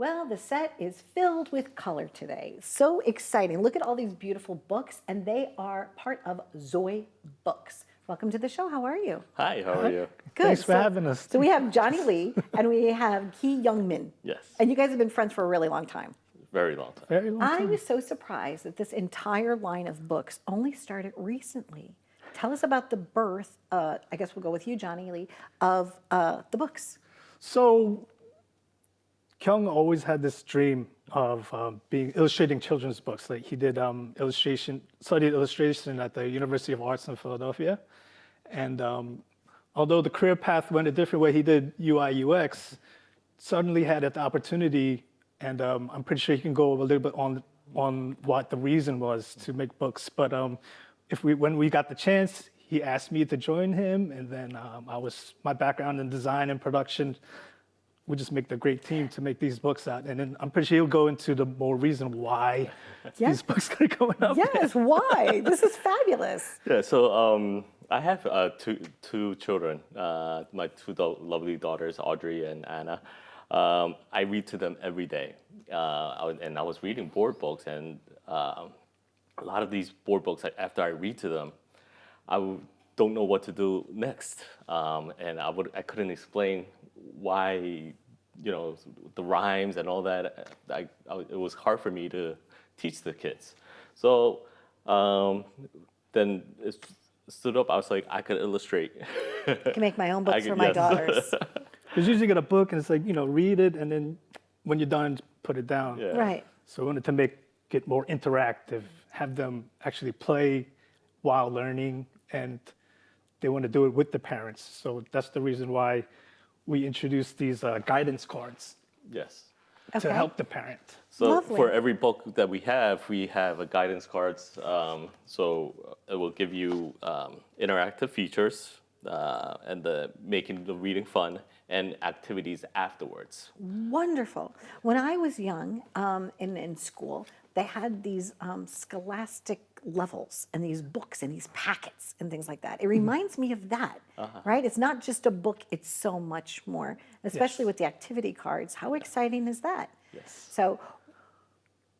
Well, the set is filled with color today. So exciting. Look at all these beautiful books, and they are part of Zoybooks. Welcome to the show. How are you? Hi, how are you? Good. Thanks for having us. So we have Johnny Lee and we have Ki Young Min. Yes, And you guys have been friends for a really long time. very long time. Very long I time. was so surprised that this entire line of books only started recently. Tell us about the birth, I guess we'll go with you, Johnny Lee, of the books. So, Kyung always had this dream of illustrating children's books. Like he did studied illustration at the University of Arts in Philadelphia. And although the career path went a different way, he did UI UX, suddenly had the opportunity, and I'm pretty sure he can go a little bit on what the reason was to make books. But when we got the chance, he asked me to join him, and then my background in design and production would just make the great team to make these books out. And then I'm pretty sure he'll go into the more reason why these books are coming up. Yes, why? This is fabulous. Yeah, so I have two children, my two lovely daughters, Audrey and Anna. I read to them every day, and I was reading board books, and a lot of these board books, after I read to them, don't know what to do next, and I couldn't explain why, the rhymes and all that. It was hard for me to teach the kids. So then it stood up. I was like, I could illustrate. I can make my own books for my yes. daughters. Because usually you get a book and it's like, read it, and then when you're done, put it down. Yeah. Right. So we wanted to make it more interactive, have them actually play while learning, and they want to do it with the parents. So that's the reason why we introduced these guidance cards Yes. Okay. to help the parent. So Lovely. for every book that we have a guidance cards. So it will give you interactive features and making the reading fun and activities afterwards. Wonderful. When I was young in school, they had these scholastic levels and these books and these packets and things like that. It reminds me of that, right? It's not just a book, it's so much more, especially with the activity cards. How exciting is that? Yes. So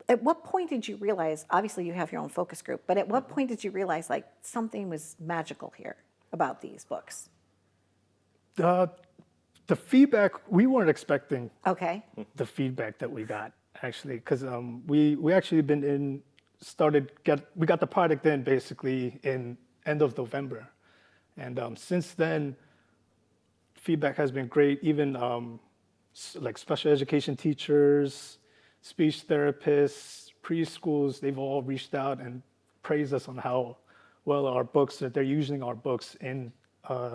at what point did you realize, obviously you have your own focus group, but at what point did you realize like something was magical here about these books? The feedback, we weren't expecting Okay. the feedback that we got, actually, because we actually we got the product in basically in end of November. And since then, feedback has been great. Even like special education teachers, speech therapists, preschools, they've all reached out and praised us on how well that they're using our books in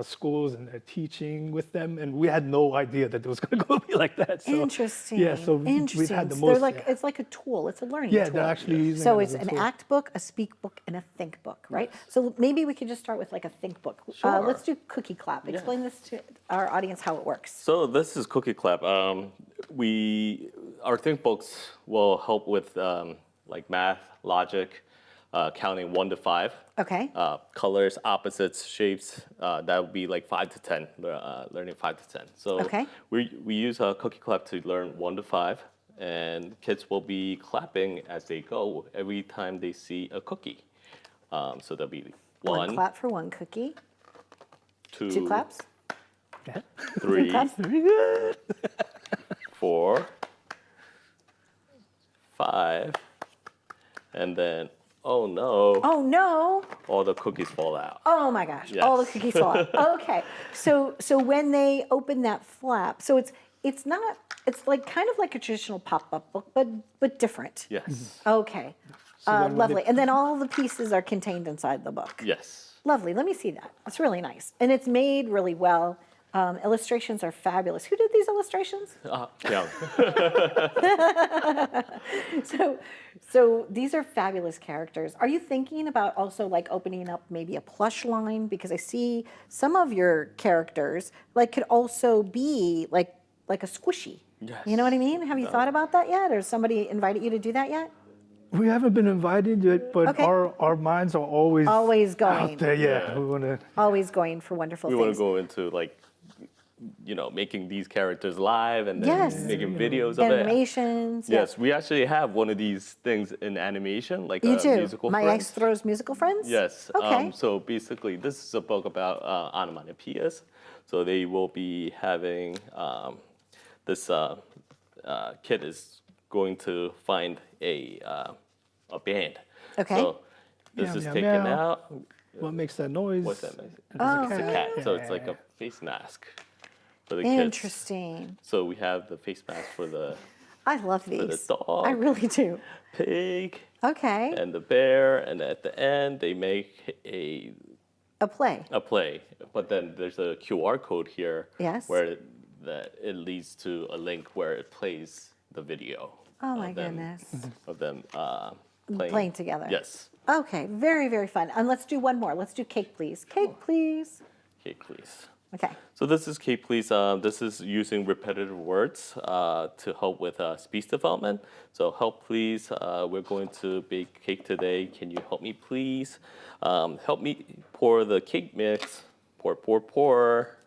schools, and they're teaching with them, and we had no idea that it was going to be like that. So, Interesting. Yeah, so Interesting. we've had the So most. they're like, it's like a tool. It's a learning Yeah, tool. they're actually using So it it's as a an tool. act book, a speak book, and a think book, right? So maybe we could just start with like a think book. Sure. Let's do Cookie Clap. Explain this to our audience how it works. So this is Cookie Clap. Our think books will help with like math, logic, counting 1 to 5. Okay. Colors, opposites, shapes. That would be like 5 to 10. Learning 5 to 10. So Okay. we use Cookie Clap to learn 1 to 5, and kids will be clapping as they go every time they see a cookie. So there'll be One clap for one cookie. two, Two claps. Yeah. 3, Claps. 4, 5, and then, oh no, Oh no. all the cookies fall out. Oh my gosh. All the Yes. cookies fall out. Okay. So when they open that flap, so it's like kind of like a traditional pop-up book, but different. Yes, Okay. then when Lovely. they- And then all the pieces are contained inside the book. yes. Lovely. Let me see that. That's really nice. And it's made really well. Illustrations are fabulous. Who did these illustrations? Yeah. So these are fabulous characters. Are you thinking about also like opening up maybe a plush line? Because I see some of your characters like could also be like a squishy. Yes. You know what I mean? Have you thought about that yet? Or somebody invited you to do that yet? We haven't been invited yet, but Okay. our minds are always Always going. out there. Yeah, Yeah. we want to. Always going for wonderful We want things. to go into like making these characters live and then Yes. making videos of it. Animations. Yes, we actually have one of these things in animation, like You a do. musical My Friends. Ex Throws Musical Friends? Yes. Okay. So basically, this is a book about onomatopoeias. So they will be having this kid is going to find a band. Okay. So this Meow, is meow, taken meow. out. What makes that noise? What's that mean? Oh, It's a cat. So it's like a face mask for the kids. interesting. So we have the face mask for the I love the these. dog. I really do. pig Okay. and the bear, and at the end they make a play. play. But then there's a QR code here Yes. where it leads to a link where it plays the video. Oh my of them- goodness. Of them Playing together. Yes. Okay, very, very fun. And let's do one more. Let's do Cake Please. Cake Please. Cake, please. Okay. So this is Cake Please. This is using repetitive words to help with speech development. So help please. We're going to bake cake today. Can you help me please? Help me pour the cake mix. Pour.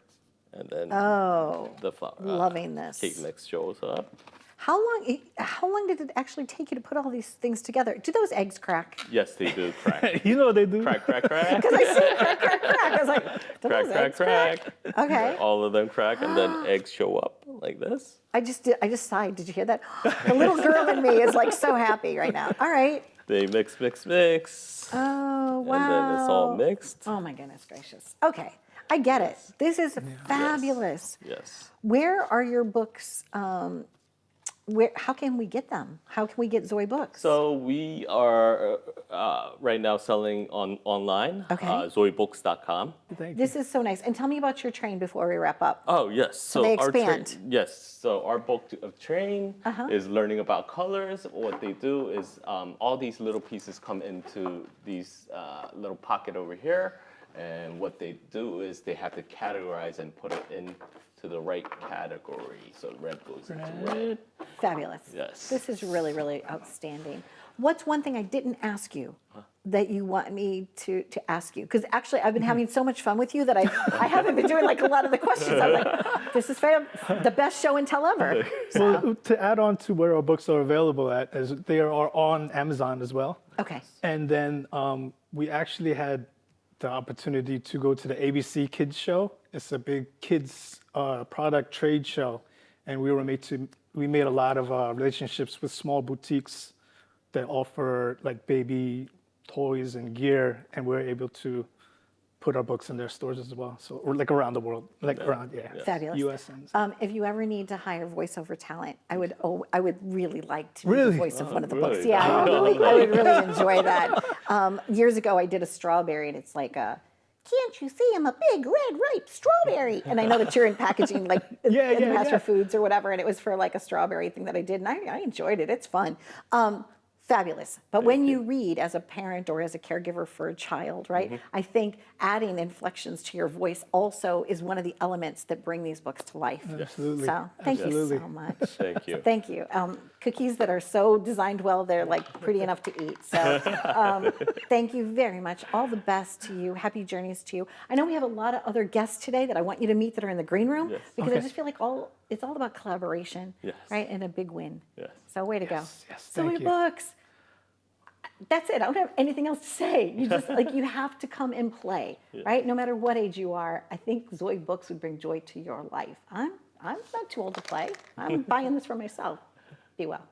And then Oh, the flour, loving this. cake mix shows up. How long did it actually take you to put all these things together? Do those eggs crack? Yes, they do crack. You know they do. Crack. Because I see crack. I was like, do those eggs Crack. Okay. All of them crack, and then eggs show up like this. I just sighed. Did you hear that? The little girl in me is like so happy right now. All right. They mix. Oh, wow. And then it's all mixed. Oh my goodness gracious. Okay. I get it. This is fabulous. Yes. Where are your books? How can we get them? How can we get Zoybooks? So we are right now selling online. Okay. Zoybooks.com. Thank you. This is so nice. And tell me about your train before we wrap up. Oh yes. So they our expand. yes. So our book of train Uh-huh. is learning about colors. What they do is all these little pieces come into these little pocket over here, and what they do is they have to categorize and put it into the right category. So red goes into red. Fabulous. Yes. This is really, really outstanding. What's one thing I didn't ask you that you want me to ask you? Because actually, I've been having so much fun with you that I haven't been doing like a lot of the questions. I'm like, this is the best show and tell ever. Well, to add on to where our books are available at, as they are on Amazon as well. Okay. And then we actually had the opportunity to go to the ABC Kids Show. It's a big kids product trade show, and we made a lot of relationships with small boutiques that offer like baby toys and gear, and we're able to put our books in their stores as well. So or like around the world, around Fabulous. U.S. and If you ever need to hire voiceover talent, I would really like to be Really? the voice of one of the really? books. Yeah, I would really enjoy that. Years ago, I did a strawberry, and it's like can't you see I'm a big red ripe strawberry? And I know that you're in packaging, like in the past for foods or whatever, and it was for like a strawberry thing that I did, and I enjoyed it. It's fun. Fabulous. But when you read as a parent or as a caregiver for a child, right, I think adding inflections to your voice also is one of the elements that bring these books to life. Absolutely. So thank you Absolutely. so much. Thank you. Thank you. Cookies that are so designed well, they're like pretty enough to eat. So thank you very much. All the best to you. Happy journeys to you. I know we have a lot of other guests today that I want you to meet that are in the green room Yes. because I just feel like it's all about collaboration, Yes. right? And a big win. Yes. So way to go. Yes, So thank your you. books. That's it. I don't have anything else to say. You just you have to come and play, right? No matter what age you are. I think Zoybooks would bring joy to your life. I'm not too old to play. I'm buying this for myself. Be well.